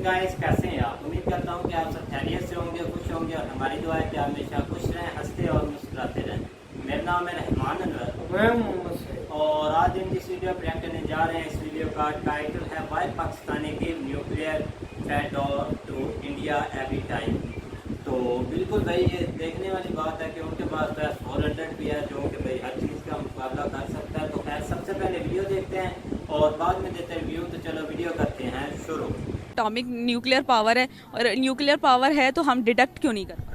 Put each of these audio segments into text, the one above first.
Guys, कैसे हैं आप? उम्मीद करता हूं कि आप सब खैरियत से होंगे, खुश होंगे और हमारी दुआ है कि आप हमेशा खुश रहें, हंसते और मुस्कुराते रहें। मेरा नाम है रहमान अनवर और आज हम जिस वीडियो पर करने जा रहे हैं, इस वीडियो का टाइटल है why Pakistani give nuclear threat to India every time. तो बिल्कुल भाई, ये देखने वाली बात है कि उनके पास बस 400 भी है जो कि भाई हर चीज़ का मुकाबला कर सकता है। तो खैर, सबसे पहले वीडियो देखते हैं और बाद में देते हैं रिव्यू। तो चलो वीडियो करते हैं शुरू। एटॉमिक न्यूक्लियर पावर है और न्यूक्लियर पावर है तो हम डिटेक्ट क्यों नहीं कर पाते?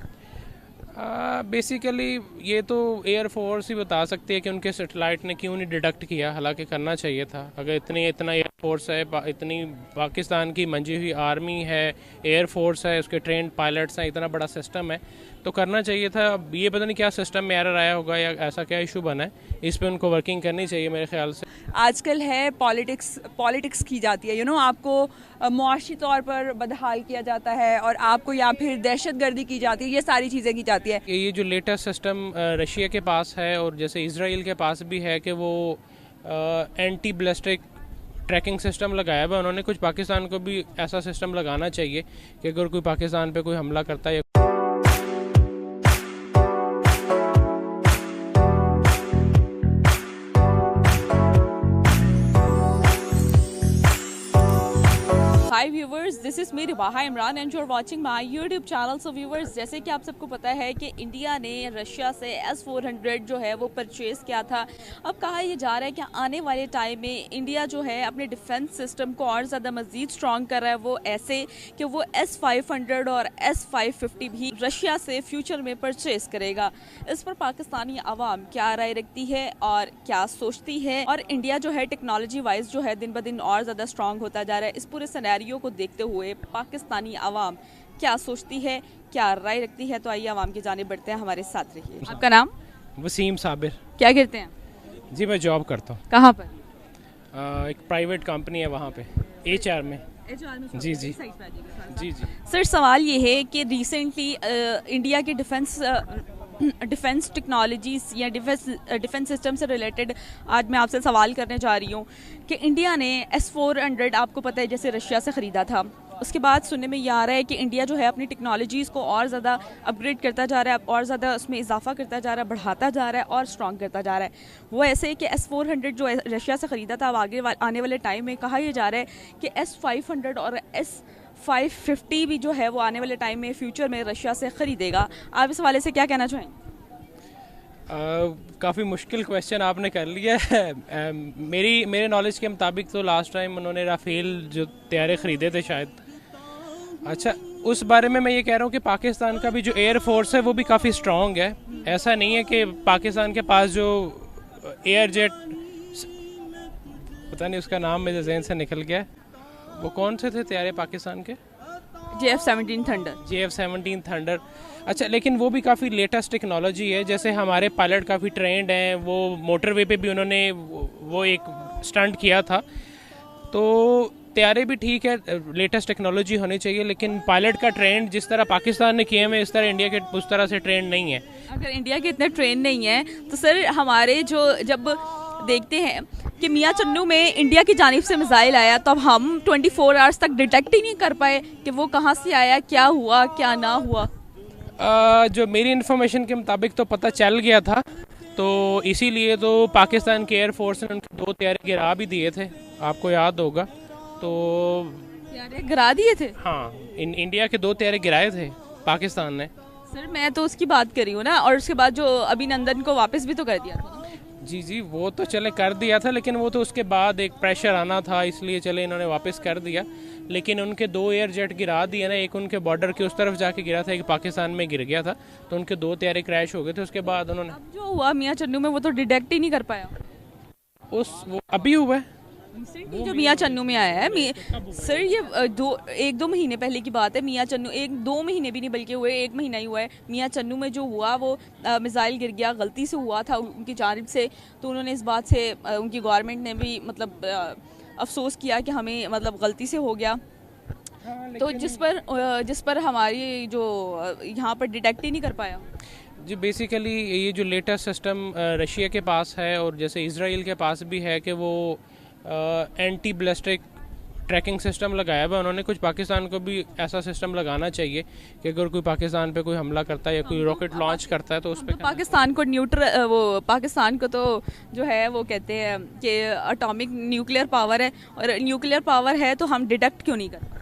बेसिकली ये तो एयरफोर्स ही बता सकती है कि उनके सैटेलाइट ने क्यों नहीं डिटेक्ट किया। हालांकि करना चाहिए था। अगर इतना एयरफोर्स है, इतनी पाकिस्तान की मंजी हुई आर्मी है, एयरफोर्स है, उसके ट्रेंड पायलट्स हैं, इतना बड़ा सिस्टम है तो करना चाहिए था। अब ये पता नहीं क्या सिस्टम में एरर आया होगा या ऐसा क्या इशू बना है, इस पर उनको वर्किंग करनी चाहिए मेरे ख्याल से। आजकल है पॉलिटिक्स की जाती है, आपको मुआशी तौर पर बदहाल किया जाता है और आपको या फिर दहशतगर्दी की जाती है, ये सारी चीज़ें की जाती है। ये जो लेटेस्ट सिस्टम रशिया के पास है और जैसे इजराइल के पास भी है कि वो एंटी बैलिस्टिक ट्रैकिंग सिस्टम लगाया हुआ है, उन्होंने कुछ पाकिस्तान को भी ऐसा सिस्टम लगाना चाहिए कि अगर कोई पाकिस्तान पे कोई हमला करता है। Hi viewers, this is me Ribaha Imran and you are watching my YouTube channel. So viewers, जैसे कि आप सबको पता है कि इंडिया ने रशिया से S-400 जो है वो परचेज़ किया था। अब कहा यह जा रहा है कि आने वाले टाइम में इंडिया जो है अपने डिफेंस सिस्टम को और ज़्यादा मज़ीद स्ट्रॉन्ग कर रहा है, वो ऐसे कि वो S-500 और S-550 भी रशिया से फ्यूचर में परचेज़ करेगा। इस पर पाकिस्तानी आवाम क्या राय रखती है और क्या सोचती है, और इंडिया जो है टेक्नोलॉजी वाइज जो है दिन ब दिन और ज़्यादा स्ट्रॉन्ग होता जा रहा है। इस पूरे सिनेरियो को देखते हुए पाकिस्तानी आवाम क्या सोचती है, क्या राय रखती है, तो आइए आवाम की जानिब बढ़ते हैं। हमारे साथ रहिए। आपका नाम? वसीम साबिर। क्या करते हैं? जी, मैं जॉब करता हूँ। कहाँ पर? एक प्राइवेट कंपनी है वहाँ पे, HR में। जी जी जी जी। सर, सवाल ये है कि रिसेंटली इंडिया के डिफेंस टेक्नोलॉजीज़ या डिफेंस सिस्टम से रिलेटेड आज मैं आपसे सवाल करने जा रही हूँ कि इंडिया ने S-400 आपको पता है जैसे रशिया से ख़रीदा था, उसके बाद सुनने में ये आ रहा है कि इंडिया जो है अपनी टेक्नोलॉजीज़ को और ज़्यादा अपग्रेड करता जा रहा है, और ज़्यादा उसमें इजाफा करता जा रहा है, बढ़ाता जा रहा है और स्ट्रॉन्ग करता जा रहा है। वो ऐसे कि S-400 जो रशिया से ख़रीदा था, अब आने वाले टाइम में कहा यह जा रहा है कि S-500 और S-550 भी जो है वो आने वाले टाइम में फ्यूचर में रशिया से ख़रीदेगा। आप इस हवाले से क्या कहना चाहेंगे? काफ़ी मुश्किल क्वेश्चन आपने कर लिया है। मेरे नॉलेज के मुताबिक तो लास्ट टाइम उन्होंने राफेल जो तैयारे ख़रीदे थे शायद। अच्छा, उस बारे में मैं ये कह रहा हूँ कि पाकिस्तान का भी जो एयर फोर्स है वो भी काफ़ी स्ट्रॉन्ग है। ऐसा नहीं है कि पाकिस्तान के पास जो एयर जेट, पता नहीं उसका नाम मेरे जहन से निकल गया, वो कौन से थे तैयारे पाकिस्तान के? JF-17 thunder. अच्छा, लेकिन वो भी काफ़ी लेटेस्ट टेक्नोलॉजी है। जैसे हमारे पायलट काफ़ी ट्रेंड हैं, वो मोटरवे पे भी उन्होंने वो एक स्टंट किया था। तो तैयारे भी ठीक है, लेटेस्ट टेक्नोलॉजी होनी चाहिए, लेकिन पायलट का ट्रेंड जिस तरह पाकिस्तान ने किए हैं इस तरह इंडिया के उस तरह से ट्रेंड नहीं है। अगर इंडिया के इतने ट्रेंड नहीं है तो सर हमारे जो जब देखते हैं कि मियाँ चन्नू में इंडिया की जानिब से मिसाइल आया, तो अब हम 24 आवर्स तक डिटेक्ट ही नहीं कर पाए कि वो कहाँ से आया, क्या हुआ क्या ना हुआ। जो मेरी इन्फॉर्मेशन के मुताबिक तो पता चल गया था, तो इसीलिए तो पाकिस्तान के एयरफोर्स ने उनके 2 तैयारे गिरा भी दिए थे, आपको याद होगा। तो तैयारे गिरा दिए थे? हाँ, इंडिया के 2 तैयारे गिराए थे पाकिस्तान ने। सर मैं तो उसकी बात कर रही हूँ ना, और उसके बाद जो अभिनंदन को वापस भी तो कर दिया था। जी जी, वो तो चले कर दिया था, लेकिन वो तो उसके बाद एक प्रेशर आना था, इसलिए चले इन्होंने वापस कर दिया। लेकिन उनके 2 एयर जेट गिरा दिए ना, एक उनके बॉर्डर के उस तरफ जाके गिरा था, एक पाकिस्तान में गिर गया था, तो उनके 2 तैयारे क्रैश हो गए थे। उसके बाद उन्होंने अब जो हुआ मियाँ चन्नू में वो तो डिटेक्ट ही नहीं कर पाया। वो अभी हुआ है जो मियाँ चन्नू में आया है। सर ये 1-2 महीने पहले की बात है। मियाँ चन्नू 1-2 महीने भी नहीं बल्कि हुए 1 महीना ही हुआ है। मियाँ चन्नू में जो हुआ वो मिसाइल गिर गया, गलती से हुआ था उनकी जानिब से। तो उन्होंने इस बात से उनकी गवर्नमेंट ने भी मतलब अफसोस किया कि हमें मतलब गलती से हो गया। तो जिस पर हमारी जो यहाँ पर डिटेक्ट ही नहीं कर पाया। जी बेसिकली ये जो लेटेस्ट सिस्टम रशिया के पास है और जैसे इजराइल के पास भी है कि वो एंटी बैलिस्टिक ट्रैकिंग सिस्टम लगाया हुआ है उन्होंने, कुछ पाकिस्तान को भी ऐसा सिस्टम लगाना चाहिए कि अगर कोई पाकिस्तान पे कोई हमला करता है या कोई रॉकेट लॉन्च करता है तो उस पर पाकिस्तान को पाकिस्तान को तो जो है वो कहते हैं कि एटॉमिक न्यूक्लियर पावर है, और न्यूक्लियर पावर है तो हम डिटेक्ट क्यों नहीं करते?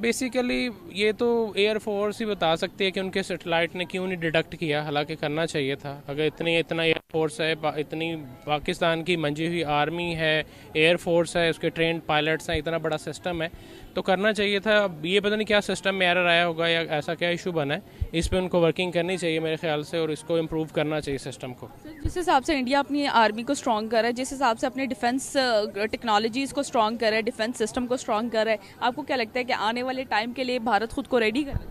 बेसिकली ये तो एयर फोर्स ही बता सकती है कि उनके सैटेलाइट ने क्यों नहीं डिटेक्ट किया, हालांकि करना चाहिए था। अगर इतना एयर फोर्स है, इतनी पाकिस्तान की मंजी हुई आर्मी है, एयर फोर्स है, उसके ट्रेंड पायलट्स हैं, इतना बड़ा सिस्टम है तो करना चाहिए था। अब ये पता नहीं क्या सिस्टम में एरर आया होगा या ऐसा क्या इशू बना है, इस पर उनको वर्किंग करनी चाहिए मेरे ख्याल से और इसको इम्प्रूव करना चाहिए सिस्टम को। जिस हिसाब से इंडिया अपनी आर्मी को स्ट्रॉन्ग कर रहा है, जिस हिसाब से अपने डिफेंस टेक्नोलॉजीज़ को स्ट्रॉन्ग कर रहा है, डिफेंस सिस्टम को स्ट्रॉन्ग कर रहा है, आपको क्या लगता है कि आने वाले टाइम के लिए भारत खुद को रेडी कर रहा है?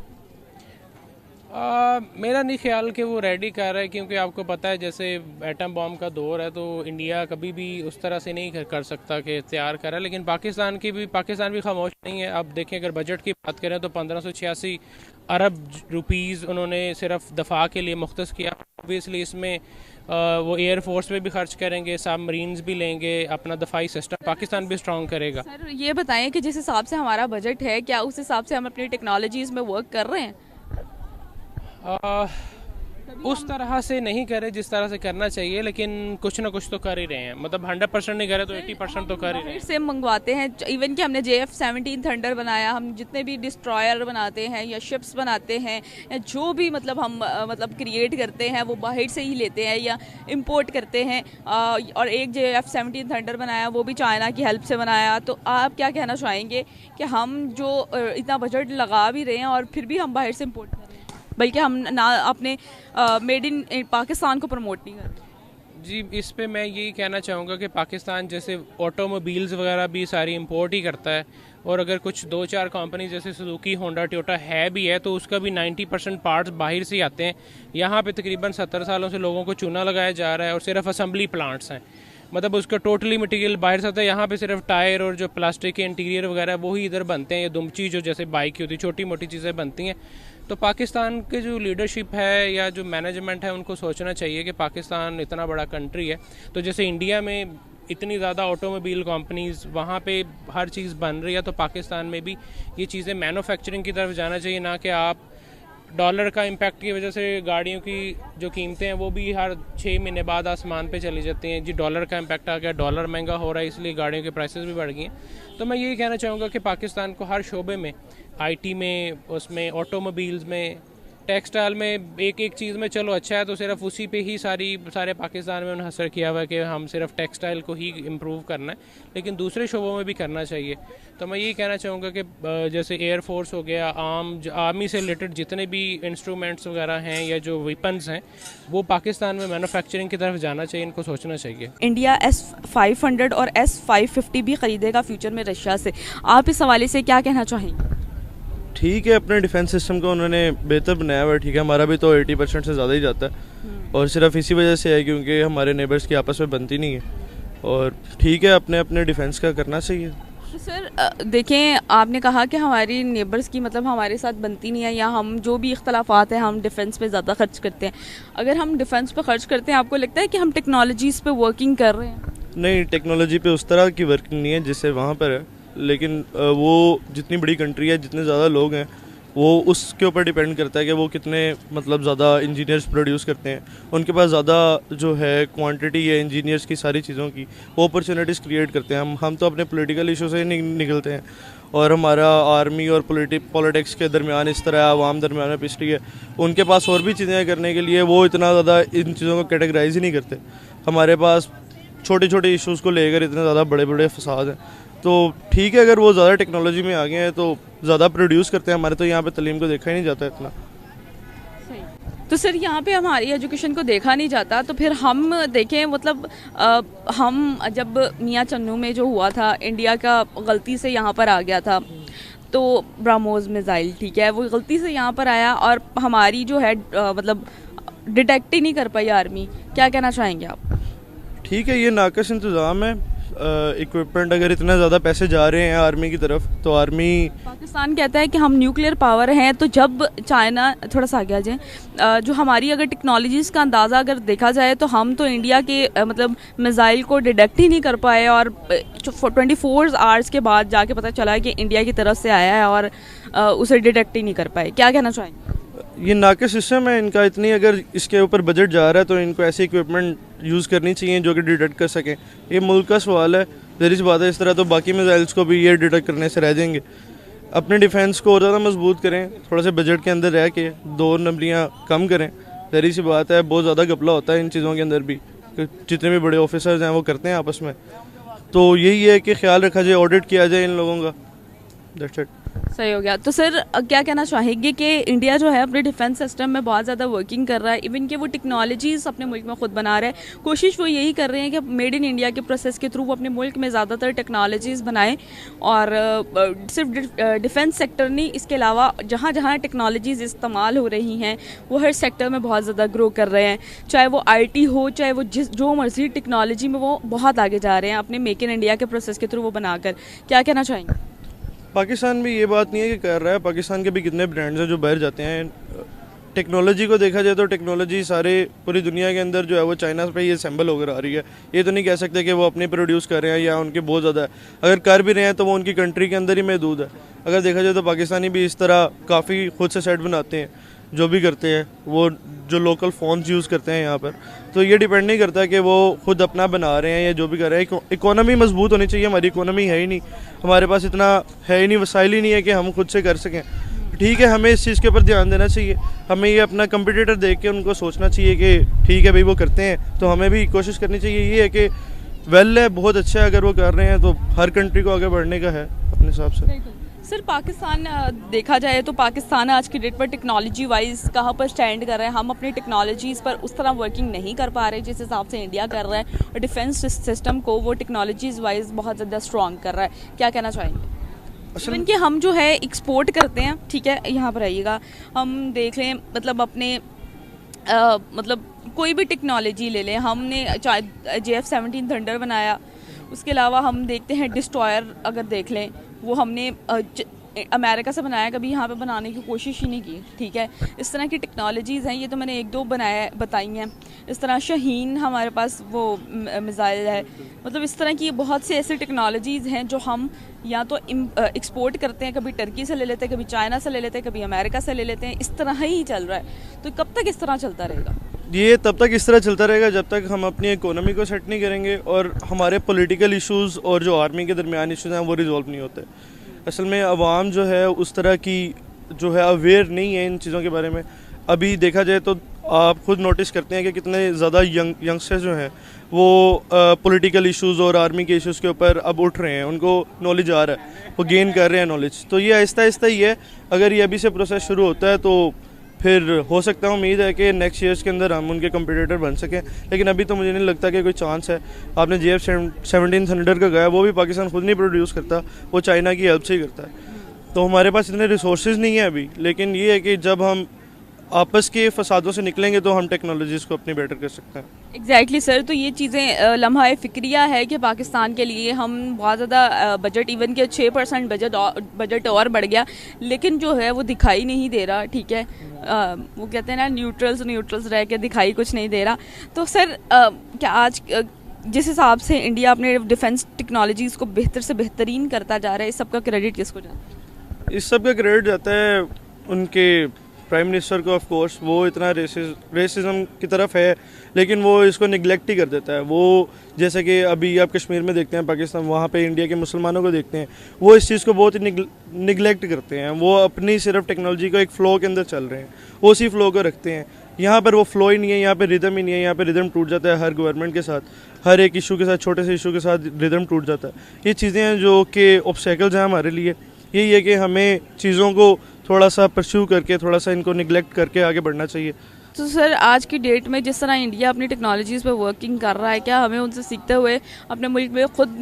मेरा नहीं ख्याल कि वो रेडी कर रहा है, क्योंकि आपको पता है जैसे एटम बॉम्ब का दौर है तो इंडिया कभी भी उस तरह से नहीं कर सकता कि तैयार कर रहा है। लेकिन पाकिस्तान भी खामोश नहीं है। अब देखें अगर बजट की बात करें तो 1586 अरब रुपीज़ उन्होंने सिर्फ दफा के लिए मुख्तस किया। ऑब्वियसली इसमें वो एयर फोर्स पे भी खर्च करेंगे, सब मरीन्स भी लेंगे, अपना दफाई सिस्टम पाकिस्तान भी स्ट्रॉन्ग करेगा। सर ये बताएं कि जिस हिसाब से हमारा बजट है, क्या उस हिसाब से हम अपनी टेक्नोलॉजीज़ में वर्क कर रहे हैं? उस तरह से नहीं करे जिस तरह से करना चाहिए, लेकिन कुछ ना कुछ तो कर ही रहे हैं। मतलब 100% नहीं करे तो 80% तो कर ही रहे हैं। से मंगवाते हैं, इवन कि हमने JF-17 थंडर बनाया, हम जितने भी डिस्ट्रॉयर बनाते हैं या शिप्स बनाते हैं या जो भी मतलब हम क्रिएट करते हैं वो बाहर से ही लेते हैं या इंपोर्ट करते हैं। और एक JF-17 थंडर बनाया वो भी चाइना की हेल्प से बनाया। तो आप क्या कहना चाहेंगे कि हम जो इतना बजट लगा भी रहे हैं और फिर भी हम बाहर से इम्पोर्ट कर रहे हैं, बल्कि हम ना अपने मेड इन पाकिस्तान को प्रमोट नहीं कर रहे? जी इस पे मैं यही कहना चाहूँगा कि पाकिस्तान जैसे ऑटोमोबाइल्स वगैरह भी सारी इंपोर्ट ही करता है, और अगर कुछ 2-4 कंपनी जैसे सुजुकी, होंडा, टोयोटा है भी है तो उसका भी 90% पार्ट्स बाहर से आते हैं। यहाँ पे तकरीबन 70 सालों से लोगों को चूना लगाया जा रहा है और सिर्फ असम्बली प्लांट्स हैं, मतलब उसका टोटली मटेरियल बाहर से आता है। यहाँ पे सिर्फ टायर और जो प्लास्टिक के इंटीरियर वगैरह वो ही इधर बनते हैं, या दुमची जो जैसे बाइक की होती है, छोटी मोटी चीज़ें बनती हैं। तो पाकिस्तान के जो लीडरशिप है या जो मैनेजमेंट है उनको सोचना चाहिए कि पाकिस्तान इतना बड़ा कंट्री है, तो जैसे इंडिया में इतनी ज़्यादा ऑटोमोबाइल कंपनीज़ वहाँ पे हर चीज़ बन रही है, तो पाकिस्तान में भी ये चीज़ें मैन्युफैक्चरिंग की तरफ जाना चाहिए, ना कि आप डॉलर का इम्पैक्ट की वजह से गाड़ियों की जो कीमतें हैं वो भी हर 6 महीने बाद आसमान पे चली जाती हैं। जी डॉलर का इम्पैक्ट आ गया, डॉलर महंगा हो रहा है, इसलिए गाड़ियों के प्राइसेस भी बढ़ गई हैं। तो मैं यही कहना चाहूँगा कि पाकिस्तान को हर शोबे में, IT में, उसमें ऑटोमोबाइल्स में, टेक्सटाइल में, एक चीज़ में चलो अच्छा है तो सिर्फ उसी पे ही सारे पाकिस्तान में उन्हें हसर किया हुआ है कि हम सिर्फ टेक्सटाइल को ही इम्प्रूव करना है, लेकिन दूसरे शोबों में भी करना चाहिए। तो मैं यही कहना चाहूँगा कि जैसे एयर फोर्स हो गया, आर्मी से रिलेटेड जितने भी इंस्ट्रूमेंट्स वगैरह हैं या जो वेपन्स हैं वो पाकिस्तान में मैन्युफैक्चरिंग की तरफ जाना चाहिए, इनको सोचना चाहिए। इंडिया S-500 और S-550 भी खरीदेगा फ्यूचर में रशिया से, आप इस हवाले से क्या कहना चाहेंगे? ठीक है, अपने डिफेंस सिस्टम को उन्होंने बेहतर बनाया हुआ है, ठीक है। हमारा भी तो 80% से ज़्यादा ही जाता है और सिर्फ इसी वजह से है क्योंकि हमारे नेबर्स की आपस में बनती नहीं है, और ठीक है अपने अपने डिफेंस का करना चाहिए। तो सर देखें, आपने कहा कि हमारी नेबर्स की मतलब हमारे साथ बनती नहीं है या हम जो भी इख्तलाफात हैं हम डिफेंस पे ज़्यादा खर्च करते हैं। अगर हम डिफेंस पे खर्च करते हैं, आपको लगता है कि हम टेक्नोलॉजीज़ पे वर्किंग कर रहे हैं? नहीं, टेक्नोलॉजी पे उस तरह की वर्किंग नहीं है जिससे वहाँ पर है, लेकिन वो जितनी बड़ी कंट्री है, जितने ज़्यादा लोग हैं, वो उसके ऊपर डिपेंड करता है कि वो कितने मतलब ज़्यादा इंजीनियर्स प्रोड्यूस करते हैं। उनके पास ज़्यादा जो है क्वांटिटी है इंजीनियर्स की, सारी चीज़ों की, वो अपॉर्चुनिटीज़ क्रिएट करते हैं। हम तो अपने पॉलिटिकल इशू से ही निकलते हैं, और हमारा आर्मी और पॉलिटिक्स के दरमियान इस तरह आवाम दरमियान में पिछड़ी है। उनके पास और भी चीज़ें करने के लिए वो इतना ज़्यादा इन चीज़ों को कैटेगराइज ही नहीं करते। हमारे पास छोटे छोटे इशूज़ को लेकर इतने ज़्यादा बड़े बड़े फसाद हैं। तो ठीक है, अगर वो ज़्यादा टेक्नोलॉजी में आ गए हैं तो ज़्यादा प्रोड्यूस करते हैं। हमारे तो यहाँ पे तालीम को देखा ही नहीं जाता इतना। तो सर यहाँ पे हमारी एजुकेशन को देखा नहीं जाता, तो फिर हम देखें मतलब हम जब मियाँ चन्नू में जो हुआ था, इंडिया का गलती से यहाँ पर आ गया था, तो ब्रह्मोस मिसाइल, ठीक है, वो गलती से यहाँ पर आया और हमारी जो है मतलब डिटेक्ट ही नहीं कर पाई आर्मी। क्या कहना चाहेंगे आप? ठीक है, ये नाकस इंतज़ाम है, इक्विपमेंट अगर इतना ज़्यादा पैसे जा रहे हैं आर्मी की तरफ, तो आर्मी पाकिस्तान कहता है कि हम न्यूक्लियर पावर हैं, तो जब चाइना, थोड़ा सा आगे आ जाए, जो हमारी अगर टेक्नोलॉजीज़ का अंदाज़ा अगर देखा जाए तो हम तो इंडिया के मतलब मिसाइल को डिटेक्ट ही नहीं कर पाए, और 24 आवर्स के बाद जाके पता चला है कि इंडिया की तरफ से आया है और उसे डिटेक्ट ही नहीं कर पाए। क्या कहना चाहेंगे? ये नाक़िस सिस्टम है इनका। इतनी अगर इसके ऊपर बजट जा रहा है तो इनको ऐसी इक्विपमेंट यूज़ करनी चाहिए जो कि डिटेक्ट कर सकें। ये मुल्क का सवाल है, ज़ाहिर सी बात है, इस तरह तो बाकी मिसाइल्स को भी ये डिटेक्ट करने से रह जाएंगे। अपने डिफेंस को और ज़्यादा मजबूत करें, थोड़ा सा बजट के अंदर रह के 2 नंबरियाँ कम करें। ज़ाहिर सी बात है, बहुत ज़्यादा घपला होता है इन चीज़ों के अंदर भी, जितने भी बड़े ऑफिसर्स हैं वो करते हैं आपस में। तो यही है कि ख्याल रखा जाए, ऑडिट किया जाए इन लोगों का। That's it. सही हो गया। तो सर क्या कहना चाहेंगे कि इंडिया जो है अपने डिफेंस सिस्टम में बहुत ज़्यादा वर्किंग कर रहा है, इवन कि वो टेक्नोलॉजीज़ अपने मुल्क में ख़ुद बना रहा है। कोशिश वो यही कर रहे हैं कि मेड इन इंडिया के प्रोसेस के थ्रू वो अपने मुल्क में ज़्यादातर टेक्नोलॉजीज़ बनाएं, और सिर्फ डिफेंस सेक्टर नहीं, इसके अलावा जहाँ जहाँ टेक्नोलॉजीज़ इस्तेमाल हो रही हैं वो हर सेक्टर में बहुत ज़्यादा ग्रो कर रहे हैं। चाहे वो IT हो, चाहे वो जो मर्जी टेक्नोलॉजी में, वो बहुत आगे जा रहे हैं अपने मेक इन इंडिया के प्रोसेस के थ्रू वो बनाकर। क्या कहना चाहेंगे? पाकिस्तान भी ये बात नहीं है कि कर रहा है, पाकिस्तान के भी कितने ब्रांड्स हैं जो बाहर जाते हैं। टेक्नोलॉजी को देखा जाए तो टेक्नोलॉजी सारे पूरी दुनिया के अंदर जो है वो चाइना पे ही असेंबल होकर आ रही है। ये तो नहीं कह सकते कि वो अपने प्रोड्यूस कर रहे हैं या उनके बहुत ज़्यादा है। अगर कर भी रहे हैं तो वो उनकी कंट्री के अंदर ही महदूद है। अगर देखा जाए तो पाकिस्तानी भी इस तरह काफ़ी खुद से सेट बनाते हैं, जो भी करते हैं वो जो लोकल फ़ोन्स यूज़ करते हैं यहाँ पर। तो ये डिपेंड नहीं करता कि वो खुद अपना बना रहे हैं या जो भी कर रहे हैं। इकोनॉमी मजबूत होनी चाहिए। हमारी इकोनॉमी है ही नहीं, हमारे पास इतना है ही नहीं, वसाइल ही नहीं है कि हम खुद से कर सकें। ठीक है, हमें इस चीज़ के ऊपर ध्यान देना चाहिए। हमें ये अपना कंपटीटर देख के उनको सोचना चाहिए कि ठीक है भाई वो करते हैं तो हमें भी कोशिश करनी चाहिए। ये है कि वेल है, बहुत अच्छा है, अगर वो कर रहे हैं तो हर कंट्री को आगे बढ़ने का है अपने हिसाब से। सर पाकिस्तान देखा जाए तो पाकिस्तान आज की डेट पर टेक्नोलॉजी वाइज कहाँ पर स्टैंड कर रहा है? हम अपनी टेक्नोलॉजीज़ पर उस तरह वर्किंग नहीं कर पा रहे जिस हिसाब से इंडिया कर रहा है, और डिफेंस सिस्टम को वो टेक्नोलॉजीज़ वाइज बहुत ज़्यादा स्ट्रॉन्ग कर रहा है। क्या कहना चाहेंगे? इवन कि हम जो है एक्सपोर्ट करते हैं, ठीक है, यहाँ पर आइएगा, हम देख लें मतलब अपने मतलब कोई भी टेक्नोलॉजी ले लें, हमने JF-17 थंडर बनाया, उसके अलावा हम देखते हैं डिस्ट्रॉयर अगर देख लें वो हमने अमेरिका से बनाया, कभी यहाँ पे बनाने की कोशिश ही नहीं की। ठीक है, इस तरह की टेक्नोलॉजीज़ हैं, ये तो मैंने 1-2 बताई हैं। इस तरह शाहीन हमारे पास वो मिसाइल है, मतलब इस तरह की बहुत सी ऐसी टेक्नोलॉजीज़ हैं जो हम या तो एक्सपोर्ट करते हैं, कभी टर्की से ले लेते हैं, कभी चाइना से ले लेते हैं, कभी अमेरिका से ले लेते हैं। इस तरह ही चल रहा है। तो कब तक इस तरह चलता रहेगा? ये तब तक इस तरह चलता रहेगा जब तक हम अपनी इकोनॉमी को सेट नहीं करेंगे और हमारे पॉलिटिकल इश्यूज़ और जो आर्मी के दरमियान इश्यूज़ हैं वो रिजॉल्व नहीं होते। असल में अवाम जो है उस तरह की जो है अवेयर नहीं है इन चीज़ों के बारे में। अभी देखा जाए तो आप खुद नोटिस करते हैं कि कितने ज़्यादा यंगस्टर्स जो हैं वो पॉलिटिकल इश्यूज़ और आर्मी के इश्यूज़ के ऊपर अब उठ रहे हैं, उनको नॉलेज आ रहा है, वो गेन कर रहे हैं नॉलेज। तो ये आहिस्ता आहिस्ता ही है। अगर ये अभी से प्रोसेस शुरू होता है तो फिर हो सकता है, उम्मीद है कि नेक्स्ट ईयर्स के अंदर हम उनके कंपटीटर बन सकें, लेकिन अभी तो मुझे नहीं लगता कि कोई चांस है। आपने JF-17 थंडर का गया, वो भी पाकिस्तान खुद नहीं प्रोड्यूस करता, वो चाइना की हेल्प से ही करता है। तो हमारे पास इतने रिसोर्सेज नहीं है अभी, लेकिन ये है कि जब हम आपस के फसादों से निकलेंगे तो हम टेक्नोलॉजीज़ को अपनी बेटर कर सकते हैं। एग्जैक्टली सर, तो ये चीज़ें लम्हा फ़िक्रिया है कि पाकिस्तान के लिए हम बहुत ज़्यादा बजट, इवन के 6% बजट और बढ़ गया, लेकिन जो है वो दिखाई नहीं दे रहा। ठीक है, वो कहते हैं ना न्यूट्रल्स रह के दिखाई कुछ नहीं दे रहा। तो सर क्या आज जिस हिसाब से इंडिया अपने डिफेंस टेक्नोलॉजीज़ को बेहतर से बेहतरीन करता जा रहा है, इस सब का क्रेडिट किसको जाता है? इस सब का क्रेडिट जाता है उनके प्राइम मिनिस्टर को। ऑफ कोर्स वो इतना रेसिज्म की तरफ है, लेकिन वो इसको निगलेक्ट ही कर देता है। वो जैसे कि अभी आप कश्मीर में देखते हैं, पाकिस्तान, वहाँ पे इंडिया के मुसलमानों को देखते हैं, वो इस चीज़ को बहुत ही निगलेक्ट करते हैं। वो अपनी सिर्फ टेक्नोलॉजी को एक फ़्लो के अंदर चल रहे हैं, वो उसी फ़्लो को रखते हैं। यहाँ पर वो फ़्लो ही नहीं है, यहाँ पर रिदम ही नहीं है। यहाँ पर रिदम टूट जाता है हर गवर्नमेंट के साथ, हर एक इशू के साथ, छोटे से इशू के साथ रिदम टूट जाता है। ये चीज़ें हैं जो कि ऑब्स्टेकल्स हैं हमारे लिए। यही है कि हमें चीज़ों को थोड़ा सा परस्यू करके, थोड़ा सा इनको निगलेक्ट करके आगे बढ़ना चाहिए। तो सर आज की डेट में जिस तरह इंडिया अपनी टेक्नोलॉजीज़ पे वर्किंग कर रहा है, क्या हमें उनसे सीखते हुए अपने मुल्क में खुद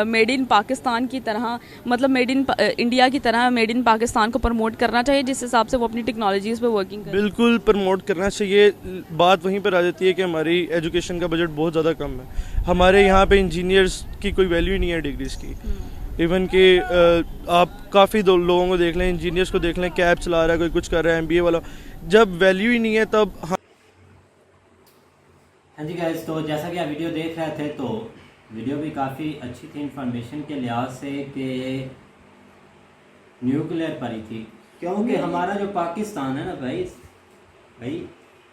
मेड इन पाकिस्तान की तरह, मतलब मेड इन इंडिया की तरह मेड इन पाकिस्तान को प्रमोट करना चाहिए, जिस हिसाब से वो अपनी टेक्नोलॉजीज़ पे वर्किंग करें? बिल्कुल प्रमोट करना चाहिए। बात वहीं पर आ जाती है कि हमारी एजुकेशन का बजट बहुत ज़्यादा कम है। हमारे यहाँ पे इंजीनियर्स की कोई वैल्यू ही नहीं है डिग्रीज़ की। इवन कि आप काफ़ी लोगों को देख लें, इंजीनियर्स को देख लें, कैब चला रहा है, कोई कुछ कर रहा है, MBA वाला, जब वैल्यू ही नहीं है तब। हाँ जी गाइस, तो जैसा कि आप वीडियो देख रहे थे, तो वीडियो भी काफ़ी अच्छी थी इंफॉर्मेशन के लिहाज से कि न्यूक्लियर पर ही थी, क्योंकि हमारा जो पाकिस्तान है ना भाई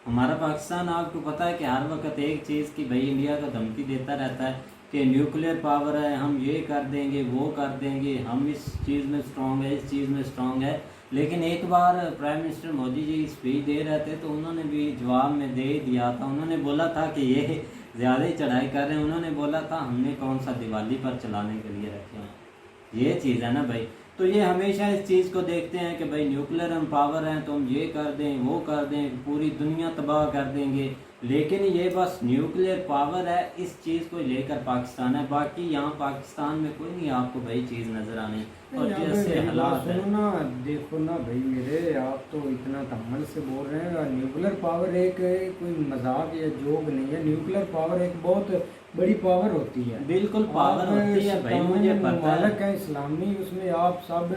हमारा पाकिस्तान, आपको पता है कि हर वक्त एक चीज़ की भाई इंडिया का धमकी देता रहता है कि न्यूक्लियर पावर है, हम ये कर देंगे, वो कर देंगे, हम इस चीज़ में स्ट्रॉन्ग है, इस चीज़ में स्ट्रॉन्ग है। लेकिन एक बार prime minister Modi ji speech दे रहे थे तो उन्होंने भी जवाब में दे दिया था। उन्होंने बोला था कि ये ज़्यादा ही चढ़ाई कर रहे हैं। उन्होंने बोला था हमने कौन सा दिवाली पर चलाने के लिए रखे हैं। ये चीज़ है ना भाई, तो ये हमेशा इस चीज़ को देखते हैं कि भाई न्यूक्लियर हम पावर हैं तो हम ये कर दें, वो कर दें, पूरी दुनिया तबाह कर देंगे। लेकिन ये बस न्यूक्लियर पावर है, इस चीज़ को लेकर पाकिस्तान है, बाकी यहाँ पाकिस्तान में कोई नहीं आपको भाई चीज़ नज़र आने। और जैसे हालात है ना, देखो ना भाई मेरे, आप तो इतना तम्मल से बोल रहे हैं। न्यूक्लियर पावर एक कोई मजाक या जोक नहीं है। न्यूक्लियर पावर एक बहुत बड़ी पावर होती है। बिल्कुल पावर होती है भाई, मुझे पता है। इस्लामी उसमें आप सब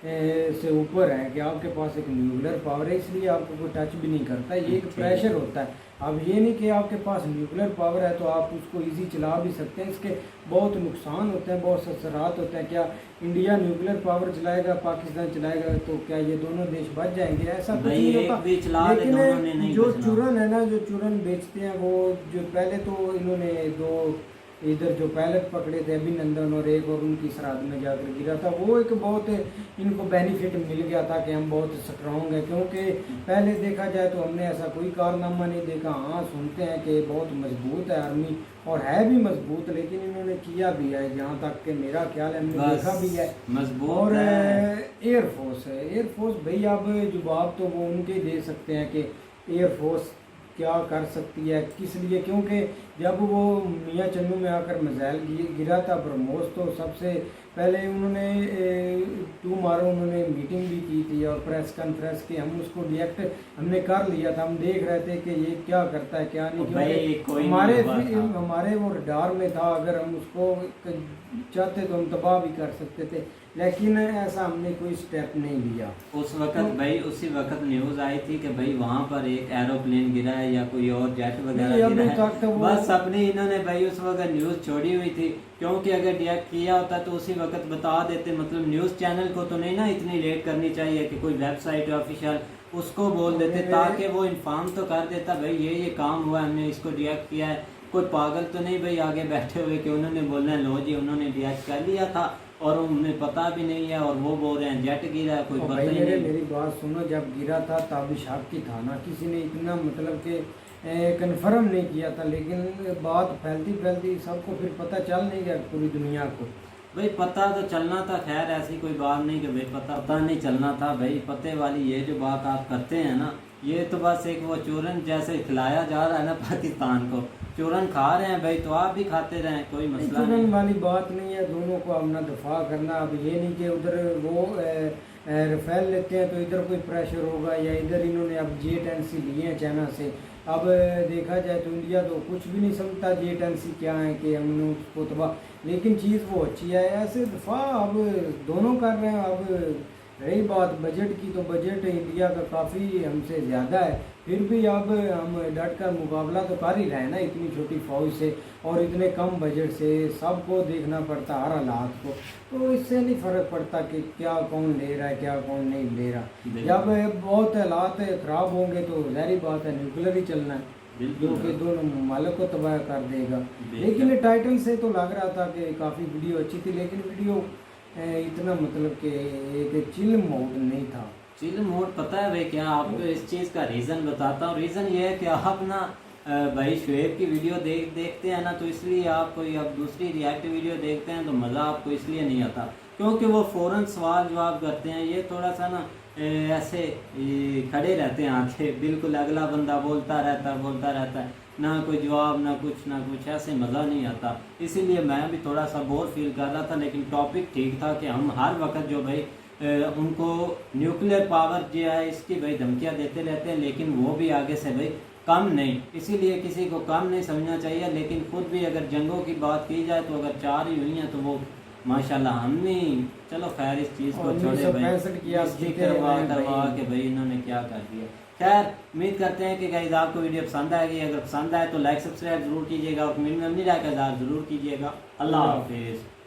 से ऊपर हैं कि आपके पास एक न्यूक्लियर पावर है, इसलिए आपको कोई टच भी नहीं करता। ये एक प्रेशर होता है। अब ये नहीं कि आपके पास न्यूक्लियर पावर है तो आप उसको इजी चला भी सकते हैं। इसके बहुत नुकसान होते हैं, बहुत असरात होते हैं। क्या इंडिया न्यूक्लियर पावर चलाएगा, पाकिस्तान चलाएगा, तो क्या ये दोनों देश बच जाएंगे? ऐसा कुछ नहीं होता। लेकिन जो चूरन है ना, जो चूरन बेचते हैं, वो जो पहले तो इन्होंने दो इधर जो पायलट पकड़े थे अभिनंदन और एक और उनकी सरहद में जाकर गिरा था, वो एक बहुत इनको बेनिफिट मिल गया था कि हम बहुत स्ट्रॉन्ग हैं। क्योंकि पहले देखा जाए तो हमने ऐसा कोई कारनामा नहीं देखा। हाँ, सुनते हैं कि बहुत मजबूत है आर्मी, और है भी मजबूत, लेकिन इन्होंने किया भी है, जहाँ तक कि मेरा ख्याल है हमने देखा भी है मजबूत। और एयरफोर्स है, एयरफोर्स भाई अब जवाब तो वो उनके दे सकते हैं कि एयरफोर्स क्या कर सकती है, किस लिए। क्योंकि जब वो मियाँ चन्नू में आकर मिसाइल गिरा था ब्रह्मोस, तो सबसे पहले उन्होंने उन्होंने मीटिंग भी की थी और प्रेस कॉन्फ्रेंस की। हम उसको रिएक्ट हमने कर लिया था। हम देख रहे थे कि ये क्या करता है क्या नहीं, क्योंकि हमारे वो रडार में था। अगर हम उसको चाहते तो हम तबाह भी कर सकते थे, लेकिन ऐसा हमने कोई स्टेप नहीं लिया। उस वक्त भाई उसी वक्त न्यूज़ आई थी कि भाई वहाँ पर एक एरोप्लेन गिरा है या कोई और जेट वगैरह गिरा है। बस अपनी इन्होंने भाई उस वक्त न्यूज़ छोड़ी हुई थी, क्योंकि अगर रिएक्ट किया होता तो उसी वक्त बता देते। मतलब न्यूज़ चैनल को तो नहीं ना इतनी लेट करनी चाहिए कि कोई वेबसाइट ऑफिशियल उसको बोल देते, ताकि वो इन्फॉर्म तो कर देता भाई ये काम हुआ, हमने इसको रिएक्ट किया है। कोई पागल तो नहीं भाई आगे बैठे हुए कि उन्होंने बोलना लो जी उन्होंने रिएक्ट कर लिया था और उन्हें पता भी नहीं है, और वो बोल रहे हैं जेट गिरा है, कोई पता ही नहीं। मेरी बात सुनो, जब गिरा था तब शक की था ना, किसी ने इतना मतलब कि कन्फर्म नहीं किया था। लेकिन बात फैलती फैलती सबको फिर पता चल नहीं गया पूरी दुनिया को। भाई पता तो चलना था, खैर ऐसी कोई बात नहीं कि भाई पता नहीं चलना था। भाई पते वाली ये जो बात आप करते हैं ना, ये तो बस एक वो चूरन जैसे खिलाया जा रहा है ना पाकिस्तान को, चूरन खा रहे हैं भाई, तो आप भी खाते रहें, कोई मसला नहीं। चूरन वाली बात नहीं है, दोनों को अपना दफा करना। अब ये नहीं कि उधर वो रफेल लेते हैं तो इधर कोई प्रेशर होगा, या इधर इन्होंने अब J-10C लिए हैं चाइना से। अब देखा जाए तो इंडिया तो कुछ भी नहीं समझता J-10C क्या है कि हमने उसको तबाह, लेकिन चीज़ वो अच्छी है। ऐसे दफा अब दोनों कर रहे हैं। अब रही बात बजट की, तो बजट इंडिया का काफ़ी हमसे ज़्यादा है, फिर भी अब हम डट कर मुकाबला तो कर ही रहे हैं ना इतनी छोटी फौज से और इतने कम बजट से। सबको देखना पड़ता हर हालात को, तो इससे नहीं फ़र्क पड़ता कि क्या कौन ले रहा है क्या कौन नहीं ले रहा। जब बहुत हालात ख़राब होंगे तो ज़ाहिर बात है न्यूक्लियर ही चलना है, जो कि दोनों ममालिक को तबाह कर देगा। लेकिन टाइटल से तो लग रहा था कि काफ़ी वीडियो अच्छी थी, लेकिन वीडियो इतना मतलब कि एक चिल मोड नहीं था। चिल मोड पता है भाई क्या, आपको इस चीज़ का रीज़न बताता हूँ। रीज़न ये है कि आप ना भाई शुएब की वीडियो देखते हैं ना, तो इसलिए आप कोई अब दूसरी रिएक्ट वीडियो देखते हैं तो मज़ा आपको इसलिए नहीं आता, क्योंकि वो फ़ौरन सवाल जवाब करते हैं। ये थोड़ा सा ना ऐसे खड़े रहते हैं आके, बिल्कुल अगला बंदा बोलता रहता है, ना कोई जवाब ना कुछ, ऐसे मज़ा नहीं आता। इसीलिए मैं भी थोड़ा सा बोर फील कर रहा था, लेकिन टॉपिक ठीक था कि हम हर वक्त जो भाई उनको न्यूक्लियर पावर जो है इसकी भाई धमकियाँ देते रहते हैं, लेकिन वो भी आगे से भाई कम नहीं, इसीलिए किसी को कम नहीं समझना चाहिए। लेकिन खुद भी अगर जंगों की बात की जाए तो अगर 4 ही हुई हैं तो वो माशाल्लाह हम नहीं, चलो खैर इस चीज़ को छोड़े भाई, इसकी करवा के भाई इन्होंने क्या कर दिया। खैर उम्मीद करते हैं कि गाइस आपको वीडियो पसंद आएगी, अगर पसंद आए तो लाइक सब्सक्राइब जरूर कीजिएगा और कमेंट में अपनी राय का इज़हार जरूर कीजिएगा। अल्लाह हाफिज़।